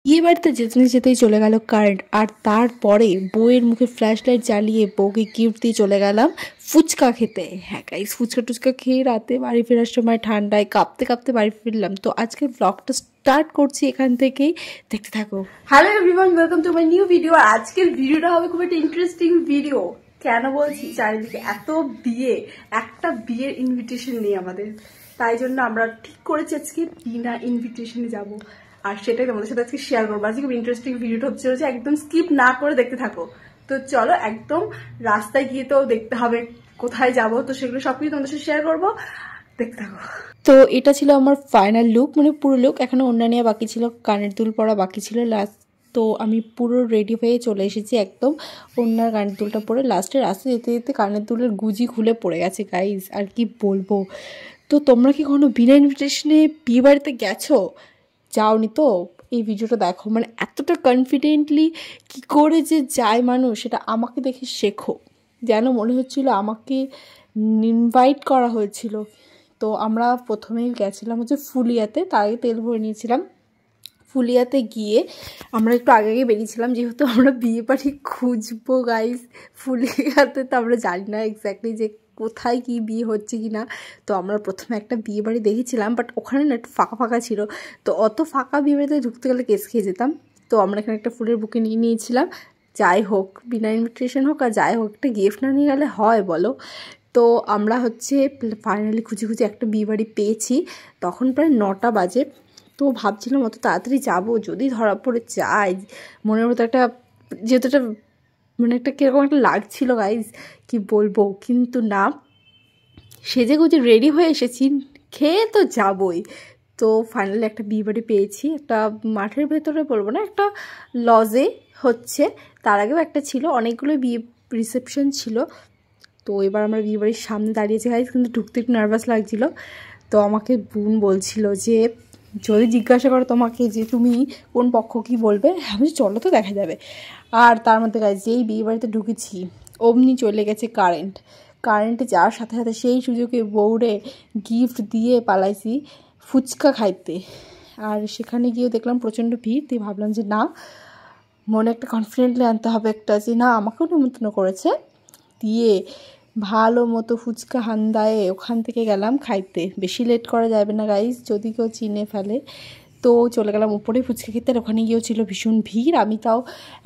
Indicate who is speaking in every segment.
Speaker 1: বিয়ে বাড়িতে যেতে না যেতেই চলে গেল কারেন্ট, আর তারপরে বউয়ের মুখে ফ্ল্যাশ লাইট জ্বালিয়ে বউকে গিফট দিয়ে চলে গেলাম ফুচকা খেতে। হ্যাঁ গাইস, ফুচকা টুচকা খেয়ে রাতে বাড়ি ফেরার সময় ঠান্ডায় কাঁপতে কাঁপতে বাড়ি ফিরলাম। তো আজকের ব্লগটা স্টার্ট করছি এখান থেকেই, দেখতে থাকো।
Speaker 2: Hello everyone, welcome to my new video. আজকের ভিডিওটা হবে খুব একটা ইন্টারেস্টিং ভিডিও। কেন বলছি, চারিদিকে এত বিয়ে, একটা বিয়ের ইনভিটেশন নেই আমাদের, তাই জন্য আমরা ঠিক করেছি আজকে বিনা ইনভিটেশনে যাব, আর সেটাই তোমাদের সাথে আজকে শেয়ার করবো। আজকে খুব ইন্টারেস্টিং ভিডিওটা হচ্ছে একদম স্কিপ না করে দেখতে থাকো। তো চলো, একদম রাস্তায় গিয়ে তো দেখতে হবে কোথায় যাব, তো সেগুলো সবকিছু তোমাদের সাথে শেয়ার করবো, দেখতে থাকো।
Speaker 1: তো এটা ছিল আমার ফাইনাল লুক, মানে পুরো লুক। এখনো অন্যান্য বাকি ছিল, কানের দুল পরা বাকি ছিল লাস্ট। তো আমি পুরো রেডি হয়ে চলে এসেছি একদম অন্যার কানের দুলটা পরে। লাস্টে রাস্তায় যেতে যেতে কানের দুলের গুজি খুলে পড়ে গেছে গাইজ, আর কি বলবো। তো তোমরা কি কোনো বিনা ইনভিটেশনে বিয়ে বাড়িতে গেছো? যাওনি তো এই ভিডিওটা দেখো, মানে এতটা কনফিডেন্টলি কি করে যে যায় মানুষ, সেটা আমাকে দেখে শেখো। যেন মনে হচ্ছিল আমাকে ইনভাইট করা হয়েছিল। তো আমরা প্রথমেই গেছিলাম হচ্ছে ফুলিয়াতে, তার আগে তেল ভরে নিয়েছিলাম। ফুলিয়াতে গিয়ে আমরা একটু আগে আগে বেরিয়েছিলাম, যেহেতু আমরা বিয়ে বাড়ি খুঁজবো গাইস। ফুলিয়াতে তো আমরা জানি না এক্স্যাক্টলি যে কোথায় কি বিয়ে হচ্ছে কি না। তো আমরা প্রথমে একটা বিয়ে বাড়ি দেখেছিলাম, বাট ওখানে না একটু ফাঁকা ফাঁকা ছিল। তো অত ফাঁকা বিয়ে বাড়িতে ঢুকতে গেলে কেস খেয়ে যেতাম। তো আমরা এখানে একটা ফুলের বুকে নিয়ে নিয়েছিলাম। যাই হোক, বিনা ইনভিটেশন হোক আর যাই হোক, একটা গিফট না নিয়ে গেলে হয় বলো। তো আমরা হচ্ছে ফাইনালি খুঁজে খুঁজে একটা বিয়ে বাড়ি পেয়েছি। তখন প্রায় 9টা বাজে। তো ভাবছিলাম অত তাড়াতাড়ি যাবো, যদি ধরা পড়ে যাই, মনের মতো একটা, যেহেতু একটা মানে একটা কীরকম একটা লাগছিল গাইজ, কি বলবো। কিন্তু না, সেজে গুজে রেডি হয়ে এসেছি, খেয়ে তো যাবই। তো ফাইনালি একটা বিয়ে বাড়ি পেয়েছি, একটা মাঠের ভেতরে বলবো না, একটা লজে হচ্ছে। তার আগেও একটা ছিল, অনেকগুলো বিয়ে রিসেপশন ছিল। তো এবার আমরা বিয়ে বাড়ির সামনে দাঁড়িয়েছি গাইজ, কিন্তু ঢুকতে একটু নার্ভাস লাগছিলো। তো আমাকে বোন বলছিল যে যদি জিজ্ঞাসা করো তোমাকে যে তুমি কোন পক্ষ কী বলবে, আমি চলো তো দেখা যাবে। আর তার মধ্যে গাইজ যেই বিয়ে বাড়িতে ঢুকেছি অমনি চলে গেছে কারেন্টে যাওয়ার সাথে সাথে সেই সুযোগে বউরে গিফট দিয়ে পালাইছি ফুচকা খাইতে। আর সেখানে গিয়েও দেখলাম প্রচণ্ড ভিড়। দিয়ে ভাবলাম যে না, মনে একটা কনফিডেন্টলি আনতে হবে একটা, যে না আমাকেও নিমন্ত্রণ করেছে। দিয়ে ভালো মতো ফুচকা হান্দায়ে ওখান থেকে গেলাম খাইতে। বেশি লেট করা যাবে না গাইজ, যদি কেউ চিনে ফেলে। তো চলে গেলাম উপরে ফুচকা খেতে, আর ওখানে গিয়েও ছিল ভীষণ ভিড়। আমি তাও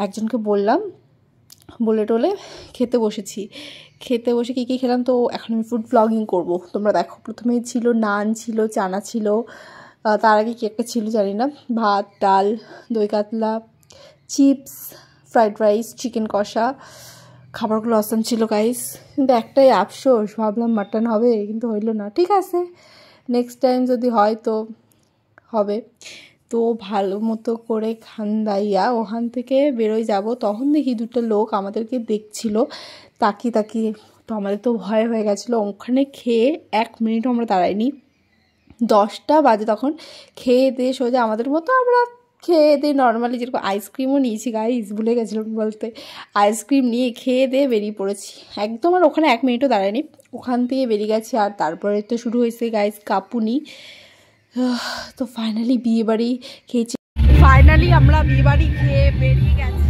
Speaker 1: একজনকে বললাম, বলে টোলে খেতে বসেছি। খেতে বসে কী কী খেলাম, তো এখন আমি ফুড ব্লগিং করব, তোমরা দেখো। প্রথমেই ছিল নান, ছিল চানা, ছিল তার আগে কী একটা ছিল জানি না, ভাত, ডাল, দই কাতলা, চিপস, ফ্রাইড রাইস, চিকেন কষা। খাবারগুলো অসাম ছিল গাইস, কিন্তু একটাই আফসোস, ভাবলাম মাটন হবে কিন্তু হইল না। ঠিক আছে, নেক্সট টাইম যদি হয় তো হবে। তো ভালো মতো করে খান্দাইয়া ওখান থেকে বেরোয় যাব, তখন দেখি দুটো লোক আমাদেরকে দেখছিল তাকিয়ে তাকিয়ে। তো আমাদের তো ভয় হয়ে গেছিলো। ওখানে খেয়ে 1 মিনিটও আমরা দাঁড়াইনি। 10টা বাজে তখন খেয়ে দিয়ে সোজা আমাদের মতো আমরা খেয়ে দিয়ে নর্মালি যেরকম আইসক্রিমও নিয়েছি গাইজ, ভুলে গেছিলাম বলতে। আইসক্রিম নিয়ে খেয়ে দিয়ে বেরিয়ে পড়েছি একদম। আর ওখানে 1 মিনিটও দাঁড়ায়নি, ওখান থেকে বেরিয়ে গেছি। আর তারপরে তো শুরু হয়েছে গাইজ কাঁপুনি। তো ফাইনালি বিয়ে বাড়ি খেয়েছি, ফাইনালি আমরা বিয়ে বাড়ি খেয়ে বেরিয়ে গেছি।